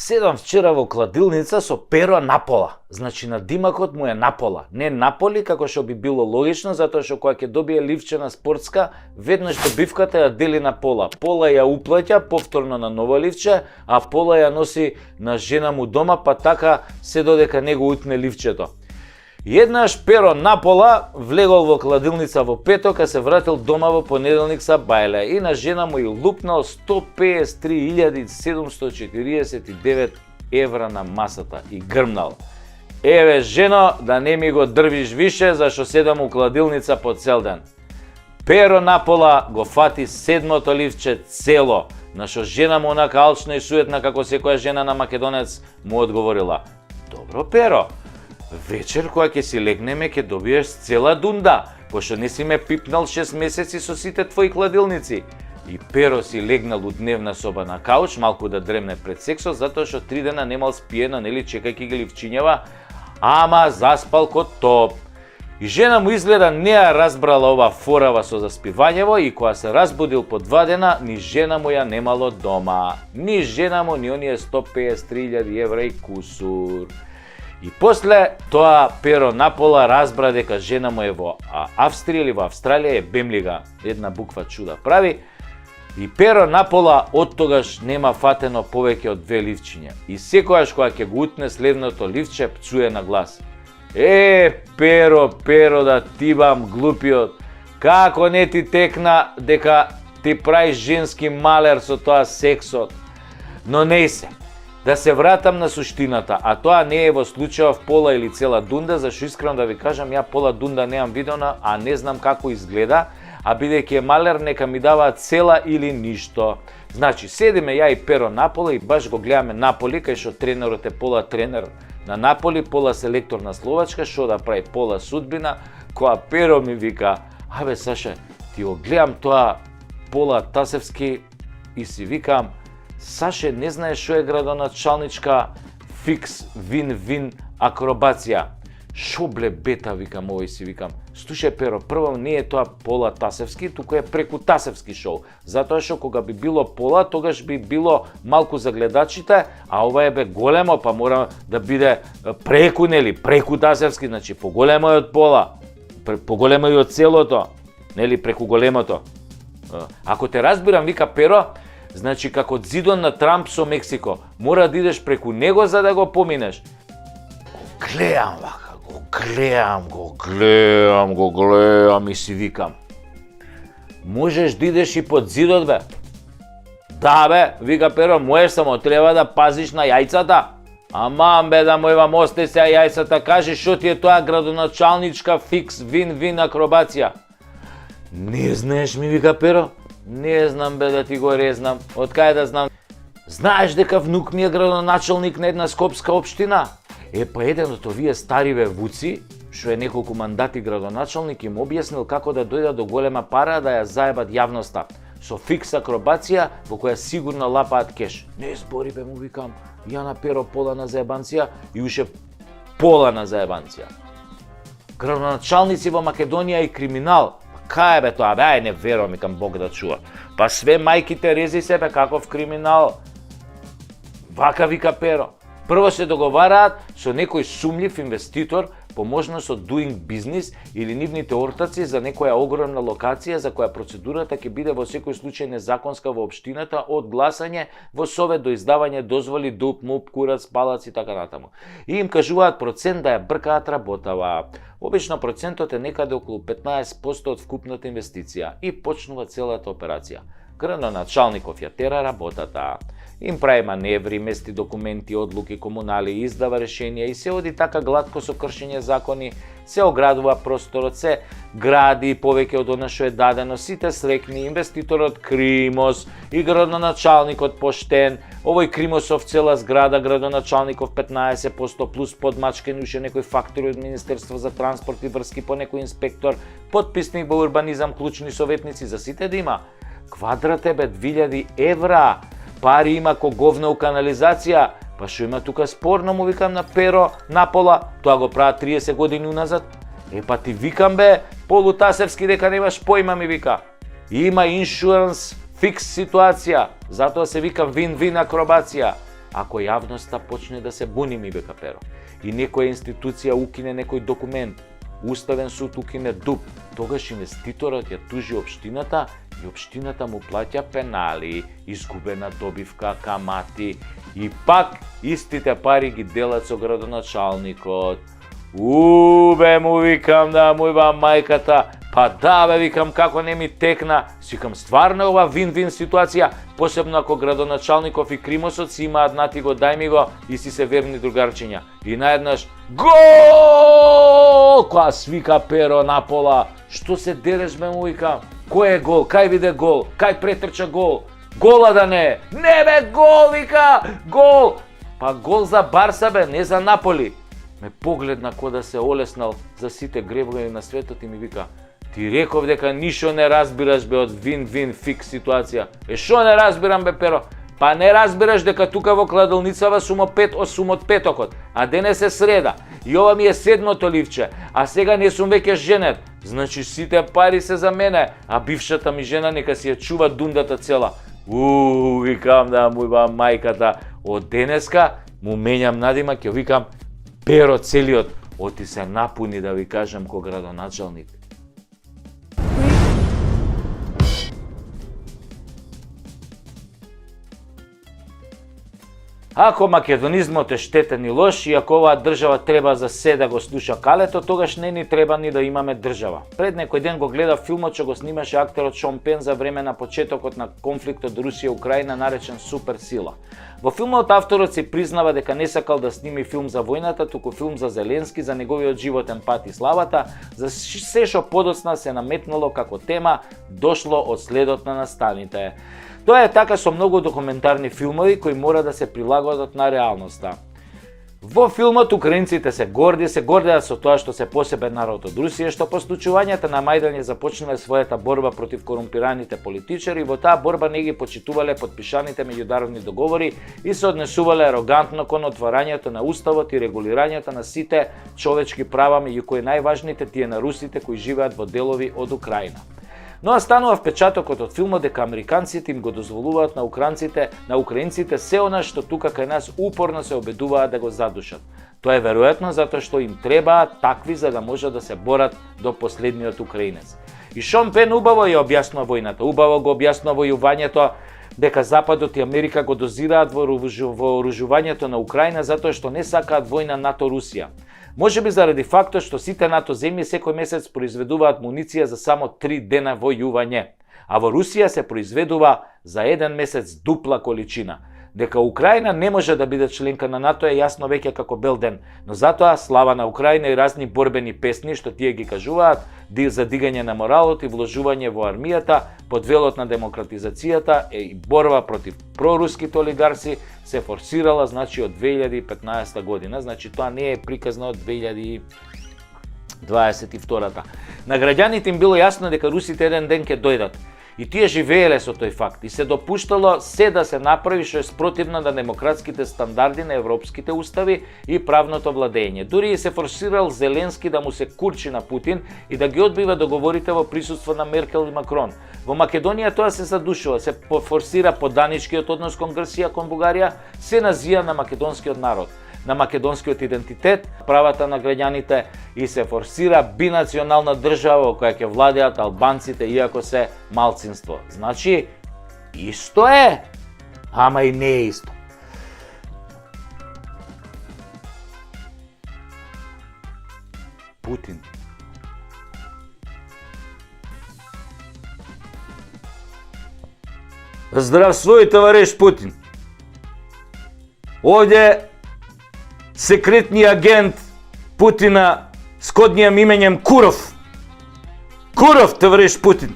Седам вчера во кладилница со перо напола. Значи на димакот му е напола. Не наполи, како што би било логично, затоа што кога ќе добие ливчена спортска, веднаш добивката ја дели на пола. Пола ја уплаќа повторно на ново ливче, а пола ја носи на жена му дома, па така се додека него утне ливчето. Еднаш перо напола влегол во кладилница во петок, а се вратил дома во понеделник са бајле и на жена му и лупнал 153.749 евра на масата и грмнал: еве жено, да не ми го дрвиш више, зашто седам у кладилница по цел ден. Перо напола го фати седмото ливче цело, на што жена му онака алчна и суетна како секоја жена на македонец му одговорила: добро перо, вечер кога ќе си легнеме ќе добиеш цела дунда, пошто не си ме пипнал 6 месеци со сите твои кладилници. И перо си легнал у дневна соба на кауч, малку да дремне пред сексот, затоа што 3 дена немал спиена, нели, чекајќи ги ливчињава, ама заспал ко топ. И жена му изгледа не ја разбрала ова форава со заспивањево и кога се разбудил по 2 дена, ни жена му ја немало дома. Ни жена му, ни оние 153.000 евра и кусур. И после тоа перо напола разбра дека жена му е во Австрија или во Австралија, е бемлига, една буква чуда прави, и перо напола од тогаш нема фатено повеќе од 2 ливчиња. И секојаш кога ќе го утне следното ливче, пцуе на глас: перо, перо, да ти бам глупиот, како не ти текна дека ти правиш женски малер со тоа сексот. Но не се. Да се вратам на суштината, а тоа не е во случајов пола или цела дунда, зашто искрено да ви кажам, ја пола дунда неам видена, а не знам како изгледа, а бидејќи е малер, нека ми дава цела или ништо. Значи, седиме ја и перо напола и баш го гледаме Наполи, кај што тренерот е пола тренер на Наполи, пола селектор на Словачка, што да прави пола судбина, која перо ми вика: абе Саше, ти го гледам тоа пола Тасевски и си викам: Саше, не знаеш што е градоначалничка фикс вин-вин акробација. Шо бле бета, викам, овој си викам. Слушај перо, прво не е тоа пола Тасевски, туку е преку Тасевски шоу. Затоа што кога би било пола, тогаш би било малку за гледачите, а ова е бе големо, па мора да биде преку, нели, преку Тасевски, значи поголемо е од пола, поголемо е од целото, нели, преку големото. Ако те разбирам, вика перо, значи како зидон на Трамп со Мексико, мора да идеш преку него за да го поминеш. Го гледам вака, го гледам и си викам: можеш да идеш и под зидот, бе? Да, бе, вика перо, можеш, само треба да пазиш на јајцата. Аман, бе, да му имам осте се јајцата, кажи што ти е тоа градоначалничка фикс вин-вин акробација. Не знаеш, ми вика перо? Не знам, бе, да ти го резнам. Од кај да знам? Знаеш дека внук ми е градоначалник на една скопска општина? Па еден од овие стари вуци, што е неколку мандати градоначалник, им објаснил како да дојдат до голема пара да ја заебат јавноста со фикс акробација во која сигурно лапаат кеш. Не збори, бе, му викам, ја на перо пола на заебанција и уше пола на заебанција. Градоначалници во Македонија и криминал. Кај бе тоа, бе, не верувам, викам, Бог да чува. Па све мајките рези се, бе, каков криминал. Вака вика перо. Прво се договараат со некој сумљив инвеститор по можност од doing business или нивните ортаци за некоја огромна локација за која процедурата ќе биде во секој случај незаконска во општината, од гласање во совет до издавање дозволи, дуп, муп, курац, палац и така натаму. И им кажуваат процент да ја бркаат работава. Обично процентот е некаде околу 15% од вкупната инвестиција и почнува целата операција. Градоначалников ја тера работата. Им прави маневри, мести документи, одлуки, комунали, издава решенија и се оди така гладко со кршење закони, се оградува просторот, се гради повеќе од она што е дадено, сите срекни, инвеститорот Кримос и градоначалникот поштен, овој Кримосов цела зграда, градоначалников 15% плюс подмачкени уште некој фактори од Министерство за транспорт и врски по некој инспектор, подписник во урбанизам, клучни советници, за сите да има. Квадрат е бе 2000 евра. Пари има ко говна у канализација, па што има тука спорно, му викам на перо напола, тоа го прават 30 години уназад. Па ти викам бе, полутасевски дека немаш појма, ми вика. Има иншуранс фикс ситуација, затоа се вика вин-вин акробација. ако јавноста почне да се буни, ми вика Перо. И некоја институција укине некој документ, Уставен суд укине ДУП, тогаш инвеститорот ја тужи општината и општината му плаќа пенали, изгубена добивка, камати и пак истите пари ги делат со градоначалникот. Бе, му викам да му иба мајката, па да бе, викам како не ми текна, си викам стварно ова вин-вин ситуација, посебно ако градоначалников и Кримосот си имаат нати го дај ми го и си се верни другарчиња. И наеднаш гол! Која свика Перо на пола, што се дереш бе, му викам, кој е гол, кај биде гол, кај претрча гол, гола да не е, не бе гол, вика, гол, па гол за Барса бе, не за Наполи. Ме погледна ко да се олеснал за сите гребови на светот и ми вика, ти реков дека ништо не разбираш бе од вин-вин фикс ситуација. Шо не разбирам бе, Перо? Па не разбираш дека тука во кладилницава сум од петокот, а денес е среда. И ова ми е 7-то ливче, а сега не сум веќе женет. Значи сите пари се за мене, а бившата ми жена нека си ја чува дундата цела. Викам да му иба мајката, од денеска му менјам надимак, ја викам Перо целиот, оти се напуни да ви кажам ко градоначалник. Ако македонизмот е штетен и лош и ако оваа држава треба за се да го слуша калето, тогаш не ни треба ни да имаме држава. Пред некој ден го гледав филмот што го снимаше актерот Шон Пен за време на почетокот на конфликтот Русија-Украина наречен Суперсила. Во филмот авторот се признава дека не сакал да сними филм за војната, туку филм за Зеленски, за неговиот животен пат и славата, за се што подоцна се наметнало како тема, дошло од следот на настаните. Тоа е така со многу документарни филмови кои мора да се прилагодат на реалноста. Во филмот украинците се гордеат со тоа што се посебен народ од Русија, што по случувањата на Мајдан ја започнале својата борба против корумпираните политичари, во таа борба не ги почитувале подпишаните меѓународни договори и се однесувале арогантно кон отварањето на уставот и регулирањето на сите човечки права, меѓу кои најважните тие на русите кои живеат во делови од Украина. Но станува впечатокот од филмот дека американците им го дозволуваат на украинците се она што тука кај нас упорно се обидуваат да го задушат. Тоа е веројатно затоа што им требаат такви за да можат да се борат до последниот украинец. И Шон Пен убаво ја објаснува војната, убаво го објаснува војувањето, дека Западот и Америка го дозираат во вооружувањето на Украина затоа што не сакаат војна НАТО-Русија. Можеби заради фактот што сите НАТО земји секој месец произведуваат муниција за само 3 дена војување, а во Русија се произведува за 1 месец дупла количина. Дека Украина не може да биде членка на НАТО е јасно веќе како бел ден, но затоа слава на Украина и разни борбени песни што тие ги кажуваат за дигање на моралот и вложување во армијата под велот на демократизацијата и борба против проруските олигарси се форсирала значи од 2015 година, значи тоа не е приказно од 2022. На граѓаните им било јасно дека русите еден ден ќе дојдат. И тие живееле со тој факт и се допуштало се да се направи што е спротивно на демократските стандарди на европските устави и правното владење. Дури и се форсирал Зеленски да му се курчи на Путин и да ги одбива договорите во присуство на Меркел и Макрон. Во Македонија тоа се задушува, се форсира поданичкиот однос кон Грција, кон Бугарија, се назија на македонскиот народ, на македонскиот идентитет, правата на граѓаните и се форсира бинационална држава во која ќе владеат албанците иако се малцинство. Значи, исто е, ама и не е исто. Путин. Здравствуй, товариш Путин. Овде секретниот агент Путина с коднијам именем Куров. Куров, товариш Путин.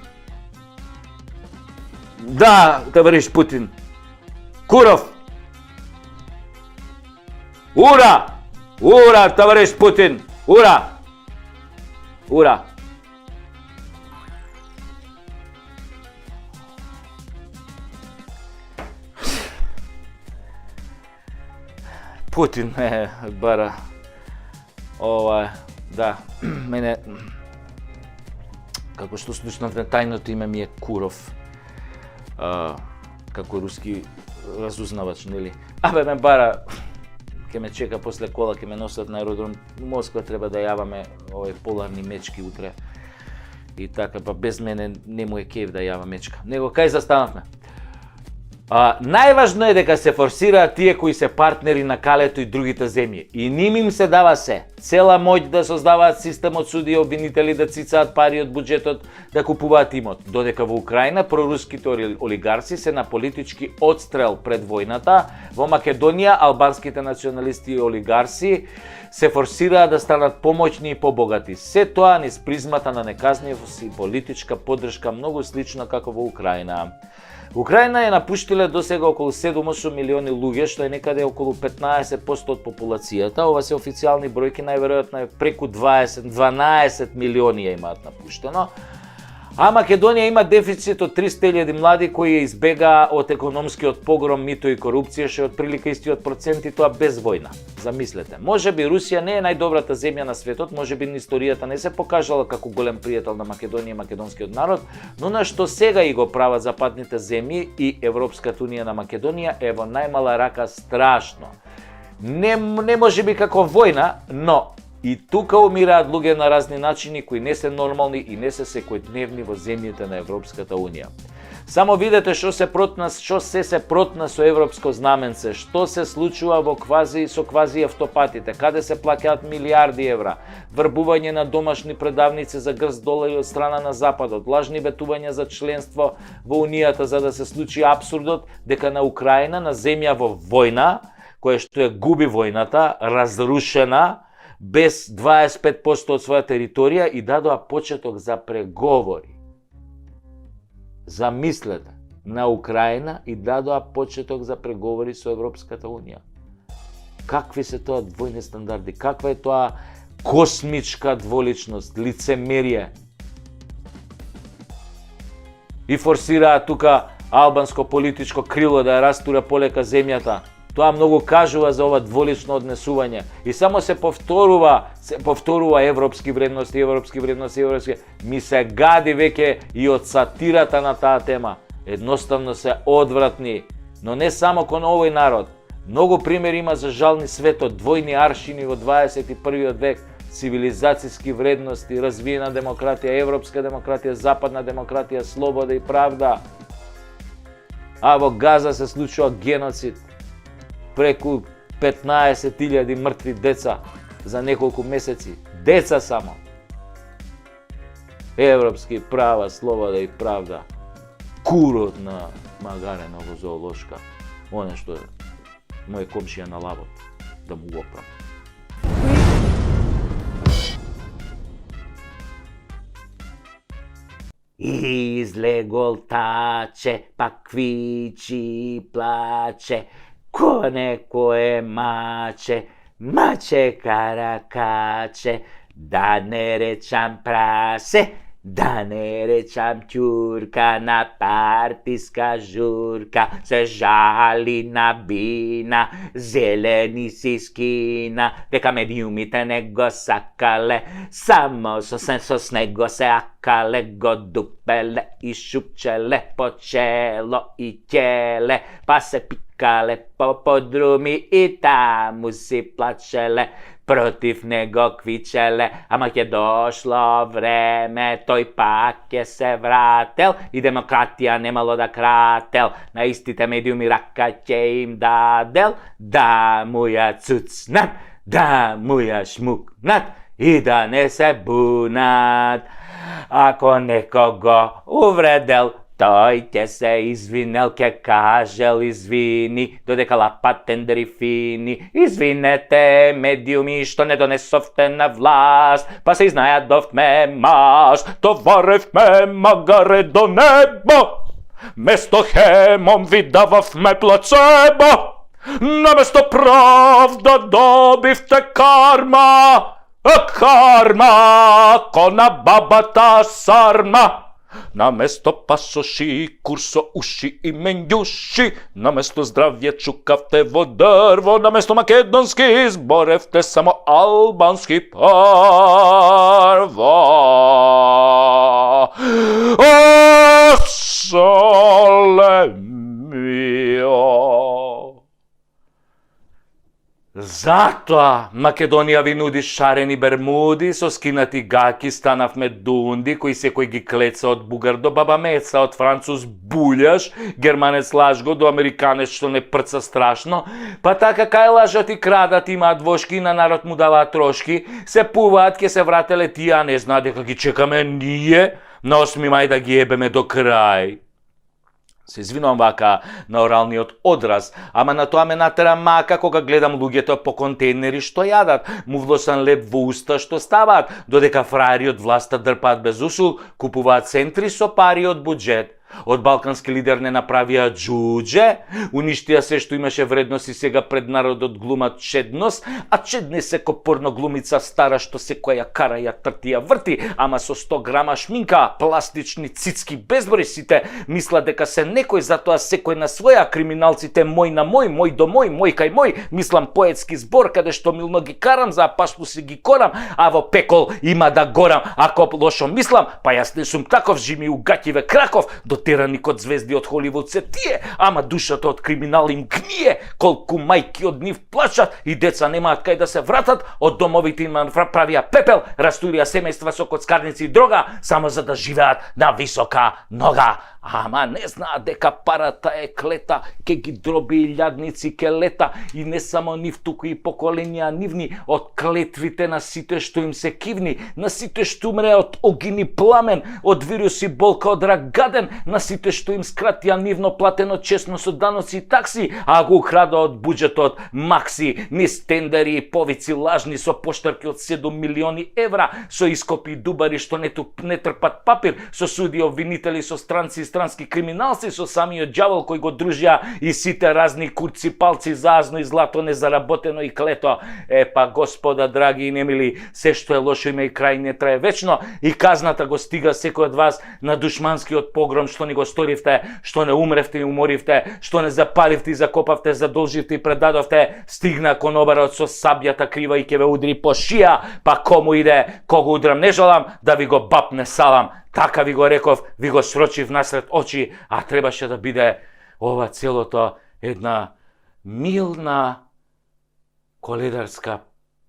Да, товариш Путин. Куров. Ура! Ура, товариш Путин. Ура! Ура! Путин е бара да, мене како што слушнав на тајното име ми е Куров. Како руски разузнавач, нели? Абе ме бара, ќе ме чека после кола, ќе ме носат на аеродром. У Москва треба да јаваме овој поларни мечки утре. И така, па без мене не му е кеф да јава мечка. Него кај застанавме? Најважно е дека се форсираат тие кои се партнери на калето и другите земји. И ним им се дава се. Цела моќ да создаваат систем од судија обвинители, да цицаат пари од буџетот, да купуваат имот. Додека во Украина проруските олигарси се на политички одстрел пред војната, во Македонија албанските националисти и олигарси се форсираат да станат помоćни и побогати. Се тоа низ призмата на неказнивост и политичка поддршка многу слично како во Украина. Украина е напуштиле досега околу 7-8 милиони луѓе, што е некаде околу 15% од популацијата. Ова се официјални бројки, најверојатно е преку 12 милиони ја имаат напуштено. А Македонија има дефицит од 300.000 млади кои избегаа од економскиот погром, мито и корупција, што е отприлика истиот процент и тоа без војна. Замислете, можеби Русија не е најдобрата земја на светот, можеби историјата не се покажала како голем пријател на Македонија и македонскиот народ, но на што сега и го прават западните земји и Европската унија на Македонија е во најмала рака страшно. Не можеби како војна, но и тука умираат луѓе на разни начини кои не се нормални и не се секојдневни во земјите на Европската унија. Само видете што се протна со европско знаменце, што се случува во со квази автопатите, каде се плаќаат милиарди евра, врбување на домашни предавници за грст долари од страна на Западот, лажни ветувања за членство во Унијата за да се случи апсурдот дека на Украина, на земја во војна, која што ја губи војната, разрушена, без 25% од своја територија и дадоа почеток за преговори. Замислете, на Украина и дадоа почеток за преговори со Европската унија. Какви се тоа двојни стандарди? Каква е тоа космичка дволичност, лицемерие? И форсираат тука албанско политичко крило да ја растура полека земјата. Тоа многу кажува за ова дволично однесување. И само се повторува европски вредности. Ми се гади веќе и од сатирата на таа тема. Едноставно се одвратни, но не само кон овој народ. Многу примери има за жални светот, двојни аршини во 21. век, цивилизацијски вредности, развиена демократија, европска демократија, западна демократија, слобода и правда. А во Газа се случува геноцид. Преку 15.000 мртви деца за неколку месеци. Деца само. Европски права, слобода и правда. Курот на Магареново зоолошка. Оне што е мој комшија на лавот. Да му го оправам. Излегол таче, пак квичи, плаче. Коне кое маче, маче каракаче, да не речам прасе, да не речам ќурка, на партиска журка, се жали на бина, зелени си скина, дека медиумите не го сакале, само со снего се акале, го дупеле и шупчеле по чело и ќеле, па се пикале по подруми и таму си плачеле, против него квичеле, ама ќе дошло време, тој пак ќе се врател и демократија немало да крател, на истите медиуми рака ќе им дадел, да му ја цуцнат, да му ја шмукнат и да не се бунат. Ако некого увредел, тој ќе се извинел, ќе кажел извини, додека лапат тендери фини. Извинете, медиуми, што не донесовте на власт, па се изнајадовме мас, товаревме магаре до небо, место хемом ви дававме плацебо, наместо правда добивте карма, а карма кона бабата сарма. Наместо пасоши, курсо уши и менјуши, наместо здравје чукавте во дрво, наместо македонски изборевте само албански парво. О, соле мио! Затоа Македонија ви нуди шарени бермуди, со скинати гаки станавме дунди, кои секој ги клеца од бугар до баба Меца, од француз булјаш, германец лажго до американец што не прца страшно, па така кај лажат и крадат, имаат вошки, на народ му даваат трошки, се пуваат, ке се врателе тие, не знаат дека ги чекаме ние, на 8 мај да ги ебеме до крај. Се извинувам вака на оралниот одраз, ама на тоа ме натера мака кога гледам луѓето по контейнери што јадат, му влосан леп во уста што ставаат, додека фраери од власта дрпаат без усул, купуваат центри со пари од буџет. Од балкански лидер не направија џудже, уништија се што имаше вредност и сега пред народот глумат чедност, а чедне се ко порно глумица стара што секоја ја кара, ја трти, ја врти, ама со 100 грама шминка, пластични цицки, безброј сите, мисла дека се некој, затоа секој на своја, криминалците мој на мој, мој до мој кај мој, мислам поетски збор каде што милно ги карам, за пашпу си ги корам, а во пекол има да горам, ако лошо мислам, па јас не сум таков, жими у гаќиве краков, терани код звезди од Холивуд се тие, ама душата од криминал им гние, колку мајки од нив плачат и деца немаат кај да се вратат, од домовите им правија пепел, растурија семејства со коцкарници и дрога, само за да живеат на висока нога. Ама не знаат дека парата е клета, ке ги дроби и лјадници ке лета, и не само нив, туку и поколенија нивни, од клетвите на сите што им се кивни, на сите што умре од огини пламен, од вируси болка од рак гаден, на сите што им скратија нивно платено честно со даноци и такси, а го украда од буџетот макси, низ тендери и повици лажни со поштарки од 7 милиони евра, со ископи и дубари што не трпат папир, со суди обвинители, со странци и странски криминалци, со самиот џавол кој го дружија и сите разни курци, палци, заазно и злато незаработено и клето. Епа, господа, драги и немили, се што е лошо има и крај, не трае вечно, и казната го стига секој од вас на душманскиот погром што ни го сторивте, што не умревте и уморивте, што не запаливте и закопавте, задолживте и предадовте, стигна конобарот со сабјата крива и ќе ве удри по шија, па кому иде, кого удрам не жалам, да ви го бапне салам. Така ви го реков, ви го срочив насред очи, а требаше да биде ова целото една милна коледарска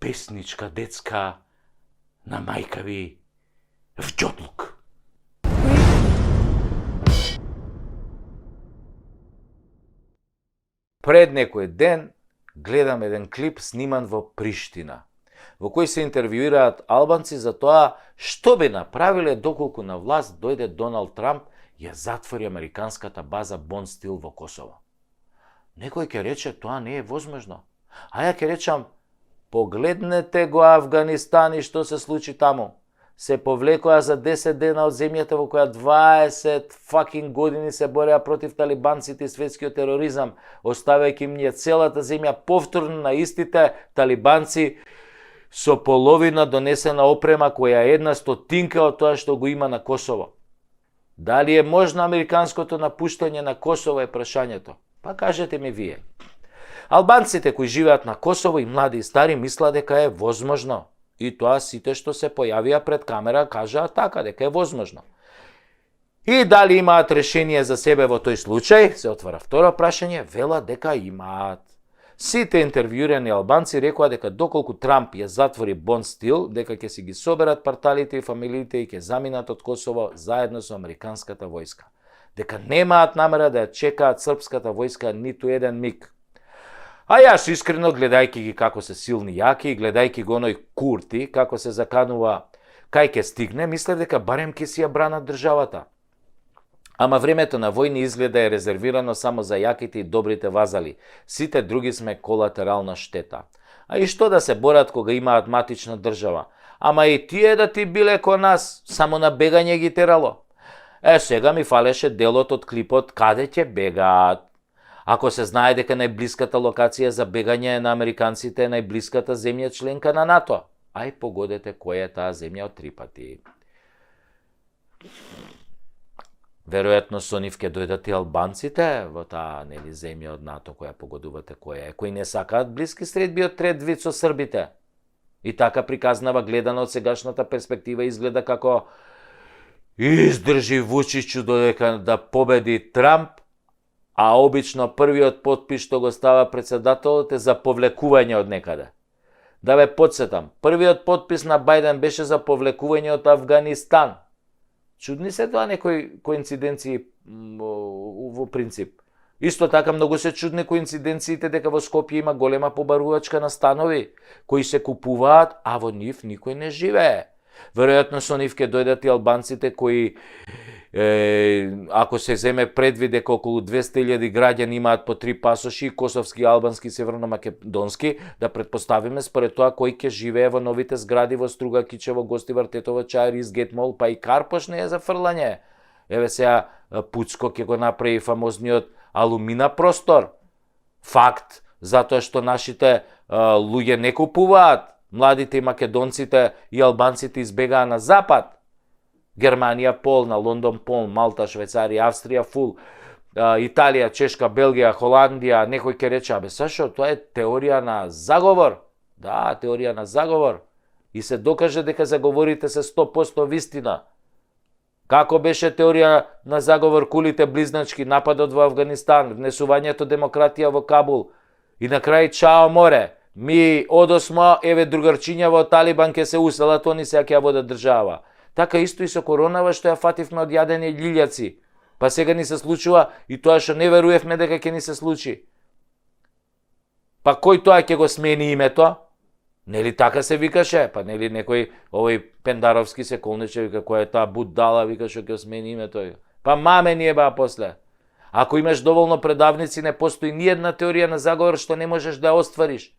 песничка детска на мајка ви вџотлук. Пред некој ден гледам еден клип сниман во Приштина, во кој се интервјуираат албанци за тоа што би направиле доколку на власт дојде Доналд Трамп и ја затвори американската база Бонстил во Косово. Некој ќе рече тоа не е возможно. А ја ќе речам, погледнете го Афганистан и што се случи таму. Се повлекоа за 10 дена од земјата во која 20 fucking години се бореа против талибанците и светскиот тероризам, оставајќи им ние целата земја повторно на истите талибанци со половина донесена опрема која е 1/100 од тоа што го има на Косово. Дали е можно американското напуштање на Косово е прашањето? Па кажете ми вие. Албанците кои живеат на Косово и млади и стари мислат дека е возможно. И тоа сите што се појавија пред камера кажаа така, дека е возможно. И дали имаат решение за себе во тој случај? Се отвара второ прашање, велат дека имаат. Сите интервјуирани албанци рекоа дека доколку Трамп ја затвори Бонстил, дека ќе си ги соберат парталите и фамилиите и ќе заминат од Косово заедно со американската војска. Дека немаат намера да ја чекаат српската војска ниту еден миг. А јас искрено, гледајќи ги како се силни и јаки и гледајќи го оној Курти, како се заканува кај ќе стигне, мислев дека барем ќе си ја бранат државата. Ама времето на војни изгледа е резервирано само за јаките и добрите вазали. Сите други сме колатерална штета. А и што да се борат кога имаат матична држава? Ама и тие да ти биле ко нас, само на бегање ги терало. Сега ми фалеше делот од клипот каде ќе бегаат. Ако се знае дека најблиската локација за бегање на американците е најблиската земја членка на НАТО, ај погодете која е таа земја од 3 пати. Веројатно со нив ќе дојдат и албанците во таа земја од НАТО која погодувате која е, кои не сакаат блиски средби од трет вид со србите. И така приказнава гледано од сегашната перспектива изгледа како издржи Вучичу додека да победи Трамп, А обично првиот подпис што го става председателот е за повлекување од некаде. Да ве подсетам, првиот подпис на Бајден беше за повлекување од Афганистан. Чудни се тоа некои коинциденции во принцип. Исто така многу се чудни коинциденциите дека во Скопје има голема побарувачка на станови кои се купуваат, а во нив никој не живее. Веројатно со нив ќе дојдат и албанците кои ако се земе предвид дека околу 200.000 граѓани имаат по 3 пасоши, косовски, албански, северно-македонски, да предпоставиме според тоа кој ќе живее во новите згради во Струга, Кичево, Гостивар, Тетово, Чаир, Изгет Мол, па и Карпош не е за фрлање. Еве сега Пуцко ќе го направи фамозниот алумина простор. Факт, затоа што нашите луѓе не купуваат, младите и македонците и албанците избегаа на запад. Германија полна, Лондон полн, Малта, Швајцарија, Австрија фул, Италија, Чешка, Белгија, Холандија, некој ќе рече, абе Сашо, тоа е теорија на заговор. Да, теорија на заговор. И се докаже дека заговорите се 100% вистина. Како беше теорија на заговор кулите близначки, нападот во Афганистан, внесувањето демократија во Кабул и на крај чао море. Ми одосмо, еве другарчиња во Талибан ке се уселат, они сега ќе ја водат држава. Така исто и со коронава што ја фативме од јадење лилјаци. Па сега ни се случува и тоа што не веруевме дека ќе ни се случи. Па кој тоа ќе го смени името? Нели така се викаше? Па нели некој овој Пендаровски се колнече, вика која е таа будала, вика што ќе смени името. Па маме ни еба после. Ако имаш доволно предавници, не постои ни една теорија на заговор што не можеш да ја оствариш.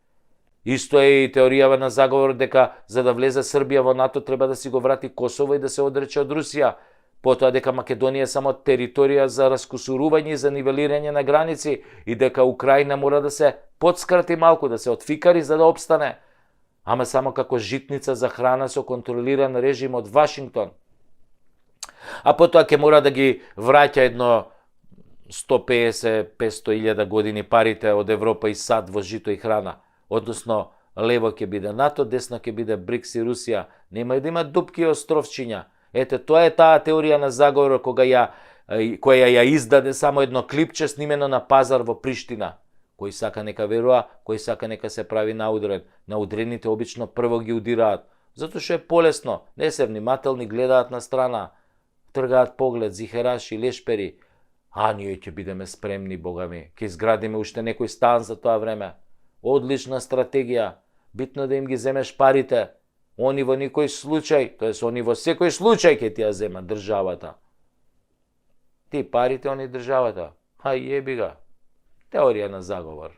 Исто е и теоријава на заговор дека за да влезе Србија во НАТО треба да си го врати Косово и да се одрече од Русија. Потоа дека Македонија е само територија за раскусурување и за нивелирање на граници и дека Украина мора да се подскрати малку, да се отфикари за да обстане. Ама само како житница за храна со контролиран режим од Вашингтон. А потоа ќе мора да ги враќа едно 150-500.000 години парите од Европа и САД во жито и храна. Односно, лево ќе биде НАТО, десно ќе биде БРИКС и Русија. Нема да има дупки и островчиња. Ете, тоа е таа теорија на заговор која ја издаде само едно клипче снимено на пазар во Приштина. Кој сака нека верува, кој сака нека се прави наудрен. Наудрените обично прво ги удираат. Затоа што е полесно. Не се внимателни, гледаат на страна. Тргаат поглед, зихераши, лешпери. А ние ќе бидеме спремни, Бога ми. Ќе изградиме уште некој стан за тоа време. Одлична стратегија. Битно да им ги земеш парите. Они во никој случај, тоест они во секој случај ќе ти ја земат државата. Ти парите, они државата. Хај еби га. Теорија на заговор.